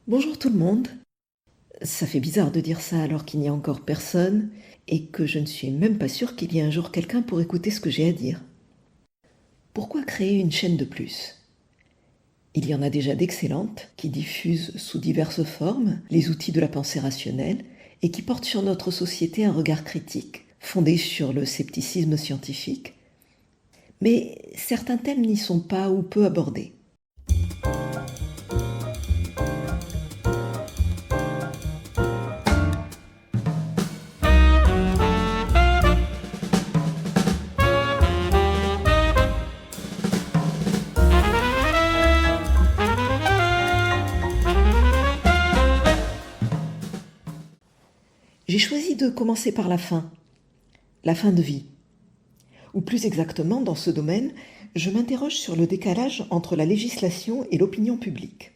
Bonjour tout le monde. Ça fait bizarre de dire ça alors qu'il n'y a encore personne et que je ne suis même pas sûre qu'il y ait un jour quelqu'un pour écouter ce que j'ai à dire. Pourquoi créer une chaîne de plus? Il y en a déjà d'excellentes qui diffusent sous diverses formes les outils de la pensée rationnelle et qui portent sur notre société un regard critique, fondé sur le scepticisme scientifique. Mais certains thèmes n'y sont pas ou peu abordés. J'ai choisi de commencer par la fin de vie. Ou plus exactement, dans ce domaine, je m'interroge sur le décalage entre la législation et l'opinion publique.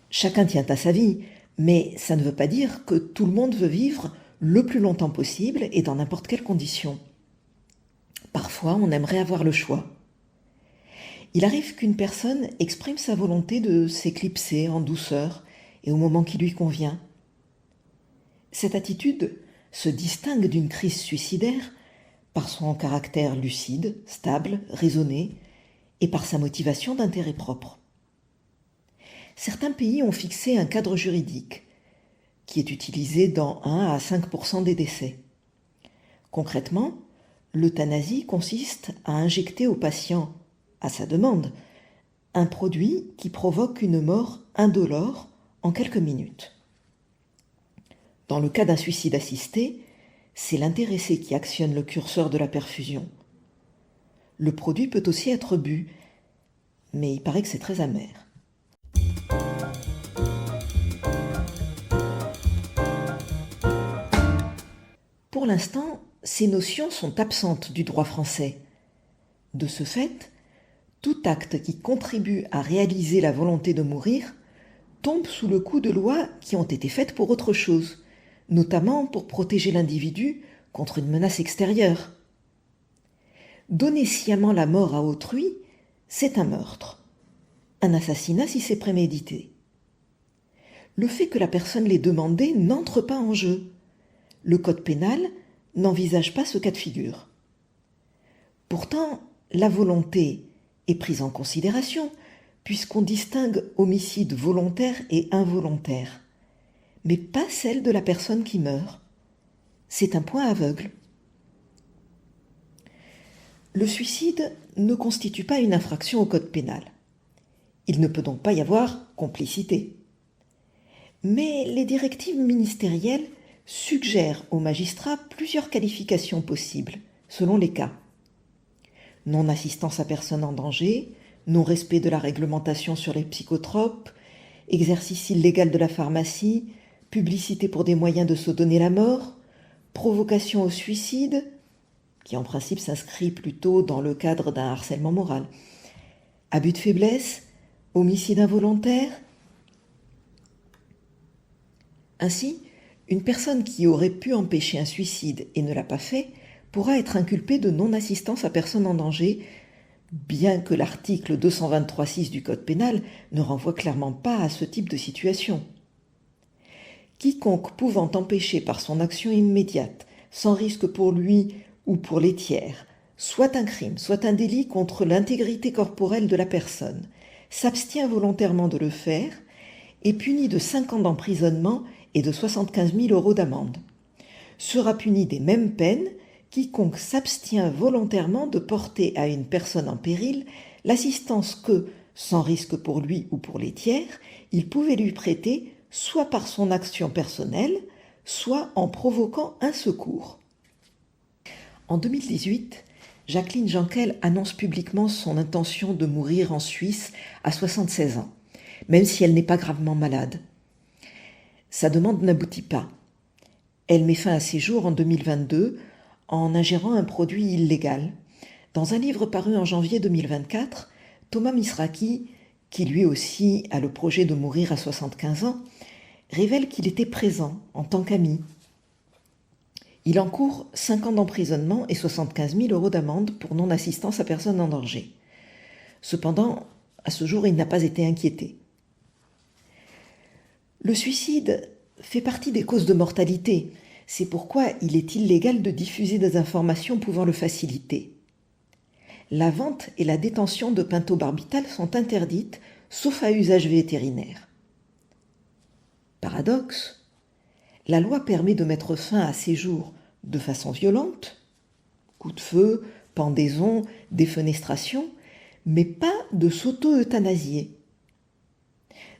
Chacun tient à sa vie, mais ça ne veut pas dire que tout le monde veut vivre le plus longtemps possible et dans n'importe quelle condition. Parfois, on aimerait avoir le choix. Il arrive qu'une personne exprime sa volonté de s'éclipser en douceur et au moment qui lui convient. Cette attitude se distingue d'une crise suicidaire par son caractère lucide, stable, raisonné et par sa motivation d'intérêt propre. Certains pays ont fixé un cadre juridique qui est utilisé dans 1 à 5% des décès. Concrètement, l'euthanasie consiste à injecter au patient, à sa demande, un produit qui provoque une mort indolore en quelques minutes. Dans le cas d'un suicide assisté, c'est l'intéressé qui actionne le curseur de la perfusion. Le produit peut aussi être bu, mais il paraît que c'est très amer. Pour l'instant, ces notions sont absentes du droit français. De ce fait, tout acte qui contribue à réaliser la volonté de mourir tombe sous le coup de lois qui ont été faites pour autre chose, notamment pour protéger l'individu contre une menace extérieure. Donner sciemment la mort à autrui, c'est un meurtre. Un assassinat si c'est prémédité. Le fait que la personne l'ait demandé n'entre pas en jeu. Le code pénal n'envisage pas ce cas de figure. Pourtant, la volonté est prise en considération puisqu'on distingue homicide volontaire et involontaire, mais pas celle de la personne qui meurt. C'est un point aveugle. Le suicide ne constitue pas une infraction au code pénal. Il ne peut donc pas y avoir complicité. Mais les directives ministérielles suggèrent aux magistrats plusieurs qualifications possibles, selon les cas. Non-assistance à personne en danger, non-respect de la réglementation sur les psychotropes, exercice illégal de la pharmacie, publicité pour des moyens de se donner la mort, provocation au suicide, qui en principe s'inscrit plutôt dans le cadre d'un harcèlement moral, abus de faiblesse, homicide involontaire. Ainsi, une personne qui aurait pu empêcher un suicide et ne l'a pas fait pourra être inculpée de non-assistance à personne en danger, bien que l'article 223.6 du Code pénal ne renvoie clairement pas à ce type de situation. Quiconque pouvant empêcher par son action immédiate, sans risque pour lui ou pour les tiers, soit un crime, soit un délit contre l'intégrité corporelle de la personne, s'abstient volontairement de le faire, est puni de 5 ans d'emprisonnement et de 75 000 € d'amende. Sera puni des mêmes peines quiconque s'abstient volontairement de porter à une personne en péril l'assistance que, sans risque pour lui ou pour les tiers, il pouvait lui prêter soit par son action personnelle, soit en provoquant un secours. En 2018, Jacqueline Jankel annonce publiquement son intention de mourir en Suisse à 76 ans, même si elle n'est pas gravement malade. Sa demande n'aboutit pas. Elle met fin à ses jours en 2022 en ingérant un produit illégal. Dans un livre paru en janvier 2024, Thomas Misraki, qui lui aussi a le projet de mourir à 75 ans, révèle qu'il était présent en tant qu'ami. Il encourt 5 ans d'emprisonnement et 75 000 € d'amende pour non-assistance à personne en danger. Cependant, à ce jour, il n'a pas été inquiété. Le suicide fait partie des causes de mortalité. C'est pourquoi il est illégal de diffuser des informations pouvant le faciliter. La vente et la détention de pentobarbital sont interdites, sauf à usage vétérinaire. Paradoxe, la loi permet de mettre fin à ces jours de façon violente, coup de feu, pendaison, défenestration, mais pas de s'auto-euthanasier.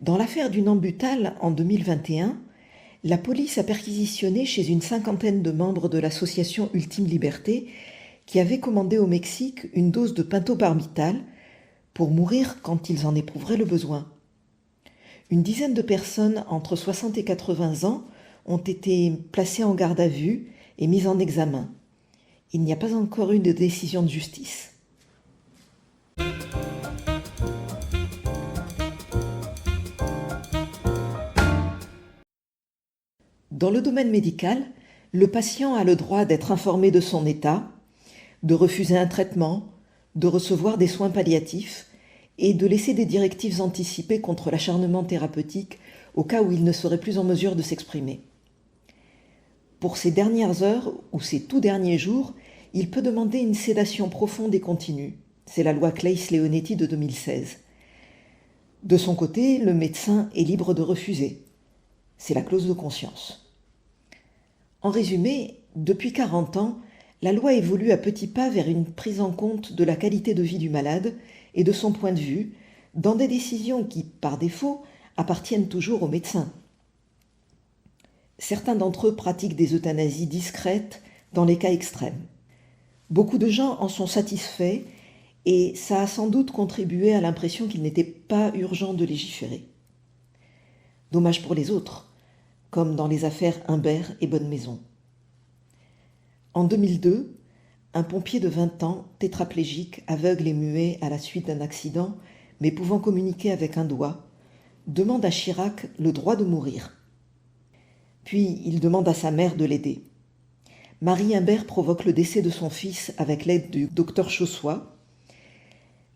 Dans l'affaire du Nambutal en 2021, la police a perquisitionné chez une cinquantaine de membres de l'association Ultime Liberté qui avaient commandé au Mexique une dose de pentobarbital pour mourir quand ils en éprouveraient le besoin. Une dizaine de personnes entre 60 et 80 ans ont été placées en garde à vue et mises en examen. Il n'y a pas encore eu de décision de justice. Dans le domaine médical, le patient a le droit d'être informé de son état, de refuser un traitement, de recevoir des soins palliatifs et de laisser des directives anticipées contre l'acharnement thérapeutique au cas où il ne serait plus en mesure de s'exprimer. Pour ces dernières heures ou ces tout derniers jours, il peut demander une sédation profonde et continue. C'est la loi Claeys-Leonetti de 2016. De son côté, le médecin est libre de refuser. C'est la clause de conscience. En résumé, depuis 40 ans, la loi évolue à petits pas vers une prise en compte de la qualité de vie du malade et de son point de vue, dans des décisions qui, par défaut, appartiennent toujours aux médecins. Certains d'entre eux pratiquent des euthanasies discrètes dans les cas extrêmes. Beaucoup de gens en sont satisfaits et ça a sans doute contribué à l'impression qu'il n'était pas urgent de légiférer. Dommage pour les autres, comme dans les affaires Humbert et Bonnemaison. En 2002, un pompier de 20 ans, tétraplégique, aveugle et muet à la suite d'un accident, mais pouvant communiquer avec un doigt, demande à Chirac le droit de mourir. Puis il demande à sa mère de l'aider. Marie Humbert provoque le décès de son fils avec l'aide du docteur Chaussois.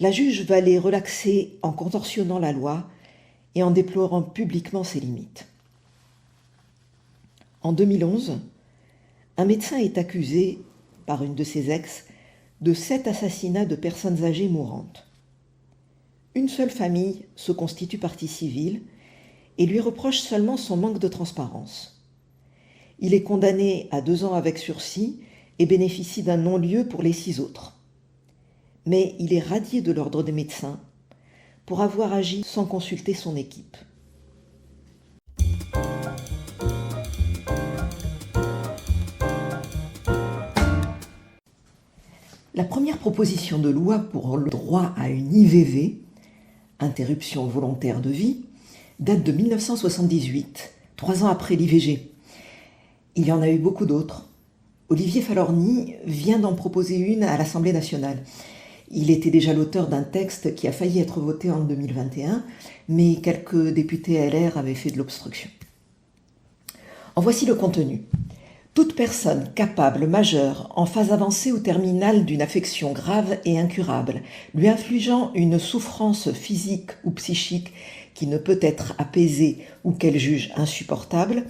La juge va les relaxer en contorsionnant la loi et en déplorant publiquement ses limites. En 2011, un médecin est accusé, par une de ses ex, de 7 assassinats de personnes âgées mourantes. Une seule famille se constitue partie civile et lui reproche seulement son manque de transparence. Il est condamné à 2 ans avec sursis et bénéficie d'un non-lieu pour les 6 autres. Mais il est radié de l'ordre des médecins pour avoir agi sans consulter son équipe. La première proposition de loi pour le droit à une IVV, interruption volontaire de vie, date de 1978, 3 ans après l'IVG. Il y en a eu beaucoup d'autres. Olivier Falorni vient d'en proposer une à l'Assemblée nationale. Il était déjà l'auteur d'un texte qui a failli être voté en 2021, mais quelques députés LR avaient fait de l'obstruction. En voici le contenu. Toute personne capable, majeure, en phase avancée ou terminale d'une affection grave et incurable, lui infligeant une souffrance physique ou psychique qui ne peut être apaisée ou qu'elle juge insupportable,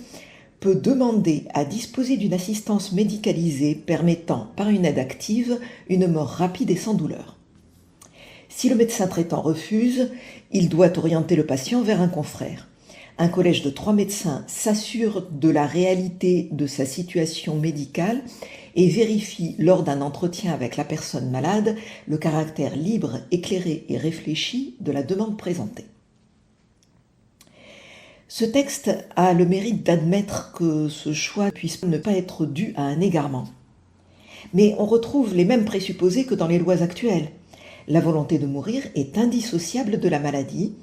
peut demander à disposer d'une assistance médicalisée permettant, par une aide active, une mort rapide et sans douleur. Si le médecin traitant refuse, il doit orienter le patient vers un confrère. Un collège de 3 médecins s'assure de la réalité de sa situation médicale et vérifie lors d'un entretien avec la personne malade le caractère libre, éclairé et réfléchi de la demande présentée. Ce texte a le mérite d'admettre que ce choix puisse ne pas être dû à un égarement. Mais on retrouve les mêmes présupposés que dans les lois actuelles. La volonté de mourir est indissociable de la maladie.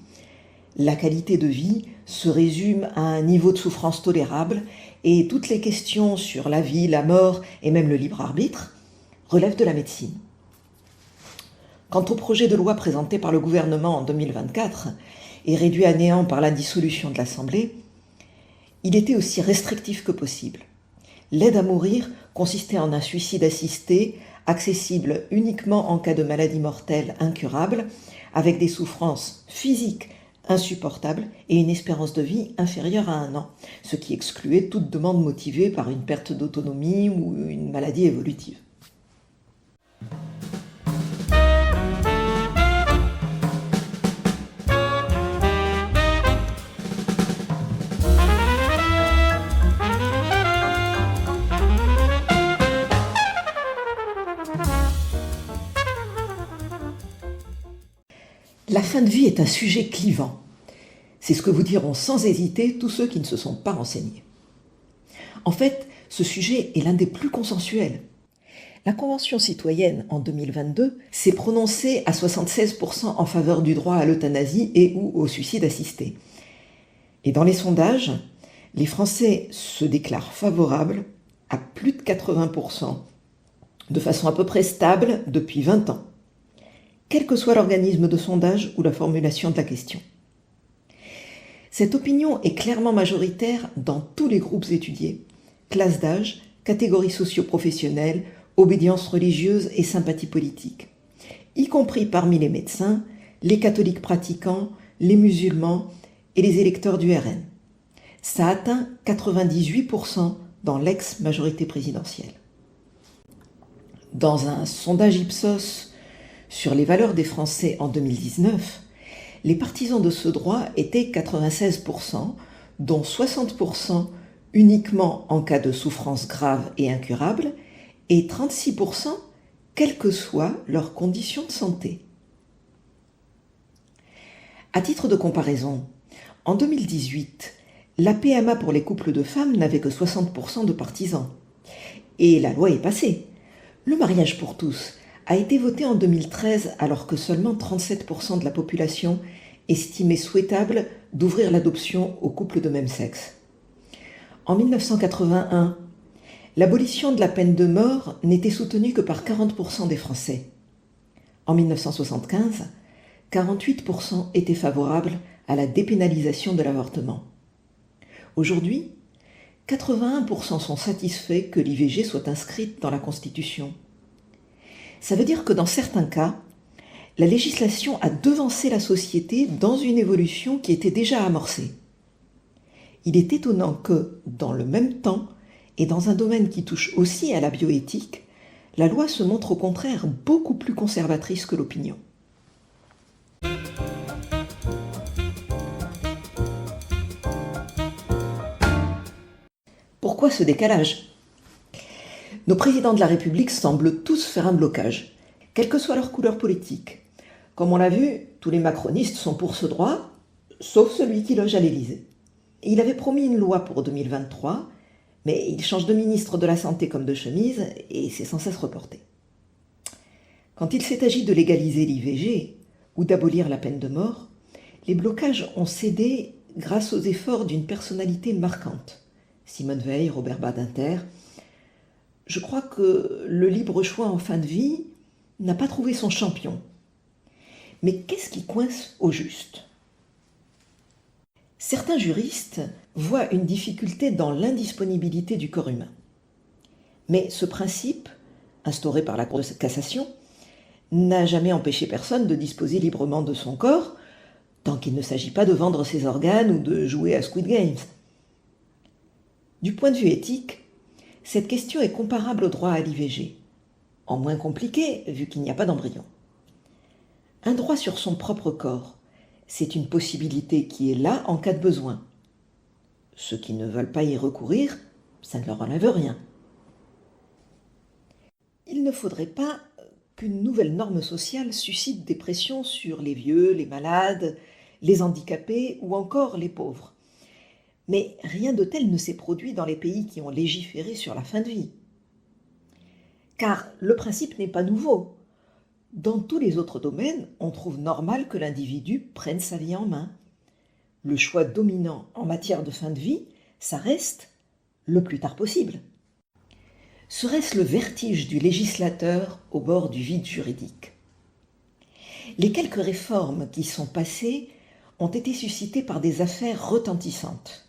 La qualité de vie se résume à un niveau de souffrance tolérable et toutes les questions sur la vie, la mort et même le libre arbitre relèvent de la médecine. Quant au projet de loi présenté par le gouvernement en 2024 et réduit à néant par la dissolution de l'Assemblée, il était aussi restrictif que possible. L'aide à mourir consistait en un suicide assisté, accessible uniquement en cas de maladie mortelle incurable, avec des souffrances physiques insupportable et une espérance de vie inférieure à 1 an, ce qui excluait toute demande motivée par une perte d'autonomie ou une maladie évolutive. La fin de vie est un sujet clivant. C'est ce que vous diront sans hésiter tous ceux qui ne se sont pas renseignés. En fait, ce sujet est l'un des plus consensuels. La Convention citoyenne, en 2022, s'est prononcée à 76% en faveur du droit à l'euthanasie et ou au suicide assisté. Et dans les sondages, les Français se déclarent favorables à plus de 80%, de façon à peu près stable depuis 20 ans, quel que soit l'organisme de sondage ou la formulation de la question. Cette opinion est clairement majoritaire dans tous les groupes étudiés, classes d'âge, catégories socio-professionnelles, obédience religieuse et sympathie politique, y compris parmi les médecins, les catholiques pratiquants, les musulmans et les électeurs du RN. Ça atteint 98% dans l'ex-majorité présidentielle. Dans un sondage Ipsos sur les valeurs des Français en 2019, les partisans de ce droit étaient 96%, dont 60% uniquement en cas de souffrance grave et incurable, et 36% quelles que soient leurs conditions de santé. À titre de comparaison, en 2018, la PMA pour les couples de femmes n'avait que 60% de partisans. Et la loi est passée. Le mariage pour tous a été voté en 2013 alors que seulement 37% de la population estimait souhaitable d'ouvrir l'adoption aux couples de même sexe. En 1981, l'abolition de la peine de mort n'était soutenue que par 40% des Français. En 1975, 48% étaient favorables à la dépénalisation de l'avortement. Aujourd'hui, 81% sont satisfaits que l'IVG soit inscrite dans la Constitution. Ça veut dire que dans certains cas, la législation a devancé la société dans une évolution qui était déjà amorcée. Il est étonnant que, dans le même temps, et dans un domaine qui touche aussi à la bioéthique, la loi se montre au contraire beaucoup plus conservatrice que l'opinion. Pourquoi ce décalage ? Nos présidents de la République semblent tous faire un blocage, quelle que soit leur couleur politique. Comme on l'a vu, tous les macronistes sont pour ce droit, sauf celui qui loge à l'Élysée. Il avait promis une loi pour 2023, mais il change de ministre de la Santé comme de chemise et c'est sans cesse reporté. Quand il s'est agi de légaliser l'IVG ou d'abolir la peine de mort, les blocages ont cédé grâce aux efforts d'une personnalité marquante. Simone Veil, Robert Badinter. Je crois que le libre choix en fin de vie n'a pas trouvé son champion. Mais qu'est-ce qui coince au juste ? Certains juristes voient une difficulté dans l'indisponibilité du corps humain. Mais ce principe, instauré par la Cour de cassation, n'a jamais empêché personne de disposer librement de son corps, tant qu'il ne s'agit pas de vendre ses organes ou de jouer à Squid Games. Du point de vue éthique, cette question est comparable au droit à l'IVG, en moins compliqué vu qu'il n'y a pas d'embryon. Un droit sur son propre corps, c'est une possibilité qui est là en cas de besoin. Ceux qui ne veulent pas y recourir, ça ne leur enlève rien. Il ne faudrait pas qu'une nouvelle norme sociale suscite des pressions sur les vieux, les malades, les handicapés ou encore les pauvres. Mais rien de tel ne s'est produit dans les pays qui ont légiféré sur la fin de vie. Car le principe n'est pas nouveau. Dans tous les autres domaines, on trouve normal que l'individu prenne sa vie en main. Le choix dominant en matière de fin de vie, ça reste le plus tard possible. Serait-ce le vertige du législateur au bord du vide juridique ? Les quelques réformes qui sont passées ont été suscitées par des affaires retentissantes.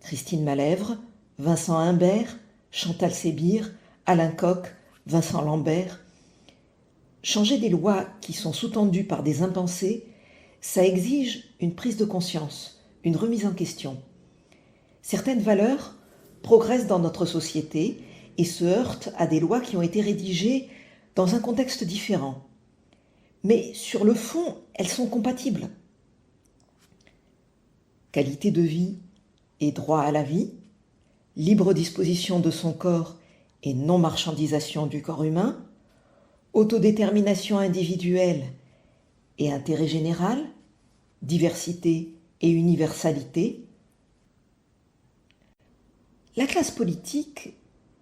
Christine Malèvre, Vincent Imbert, Chantal Sébir, Alain Koch, Vincent Lambert. Changer des lois qui sont sous-tendues par des impensés, Ça exige une prise de conscience, une remise en question. Certaines valeurs progressent dans notre société et se heurtent à des lois qui ont été rédigées dans un contexte différent. Mais sur le fond, elles sont compatibles. Qualité de vie et droit à la vie, libre disposition de son corps et non-marchandisation du corps humain, autodétermination individuelle et intérêt général, diversité et universalité. La classe politique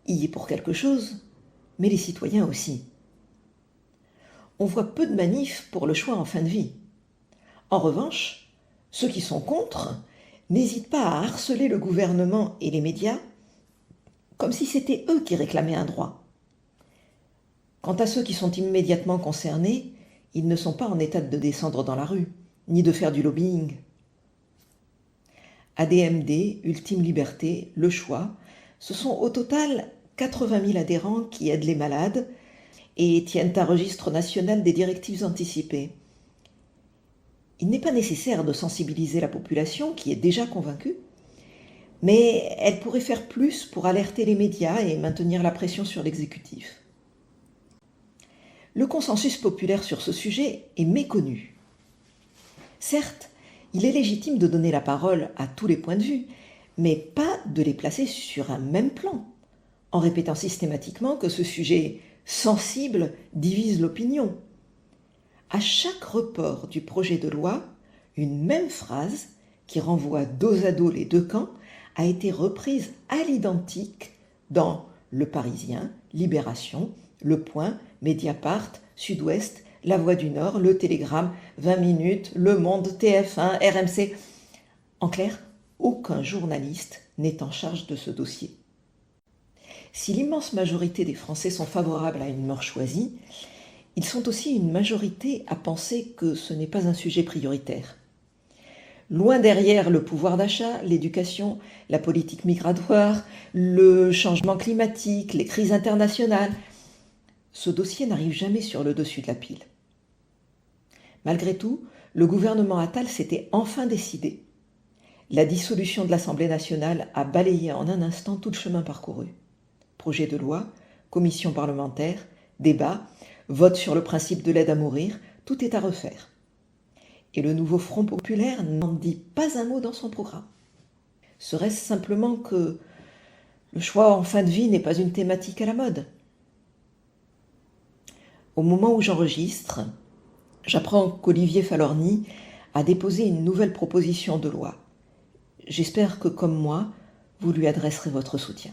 y est pour quelque chose, mais les citoyens aussi. On voit peu de manifs pour le choix en fin de vie. En revanche, ceux qui sont contre n'hésitent pas à harceler le gouvernement et les médias comme si c'était eux qui réclamaient un droit. Quant à ceux qui sont immédiatement concernés, ils ne sont pas en état de descendre dans la rue, ni de faire du lobbying. ADMD, Ultime Liberté, Le Choix, ce sont au total 80 000 adhérents qui aident les malades et tiennent un registre national des directives anticipées. Il n'est pas nécessaire de sensibiliser la population qui est déjà convaincue, mais elle pourrait faire plus pour alerter les médias et maintenir la pression sur l'exécutif. Le consensus populaire sur ce sujet est méconnu. Certes, il est légitime de donner la parole à tous les points de vue, mais pas de les placer sur un même plan, en répétant systématiquement que ce sujet sensible divise l'opinion. À chaque report du projet de loi, une même phrase, qui renvoie dos à dos les deux camps, a été reprise à l'identique dans Le Parisien, Libération, Le Point, Mediapart, Sud-Ouest, La Voix du Nord, Le Télégramme, 20 minutes, Le Monde, TF1, RMC. En clair, aucun journaliste n'est en charge de ce dossier. Si l'immense majorité des Français sont favorables à une mort choisie, ils sont aussi une majorité à penser que ce n'est pas un sujet prioritaire. Loin derrière le pouvoir d'achat, l'éducation, la politique migratoire, le changement climatique, les crises internationales, ce dossier n'arrive jamais sur le dessus de la pile. Malgré tout, le gouvernement Attal s'était enfin décidé. La dissolution de l'Assemblée nationale a balayé en un instant tout le chemin parcouru. Projet de loi, commission parlementaire, débat, vote sur le principe de l'aide à mourir, tout est à refaire. Et le nouveau Front populaire n'en dit pas un mot dans son programme. Serait-ce simplement que le choix en fin de vie n'est pas une thématique à la mode? Au moment où j'enregistre, j'apprends qu'Olivier Falorni a déposé une nouvelle proposition de loi. J'espère que, comme moi, vous lui adresserez votre soutien.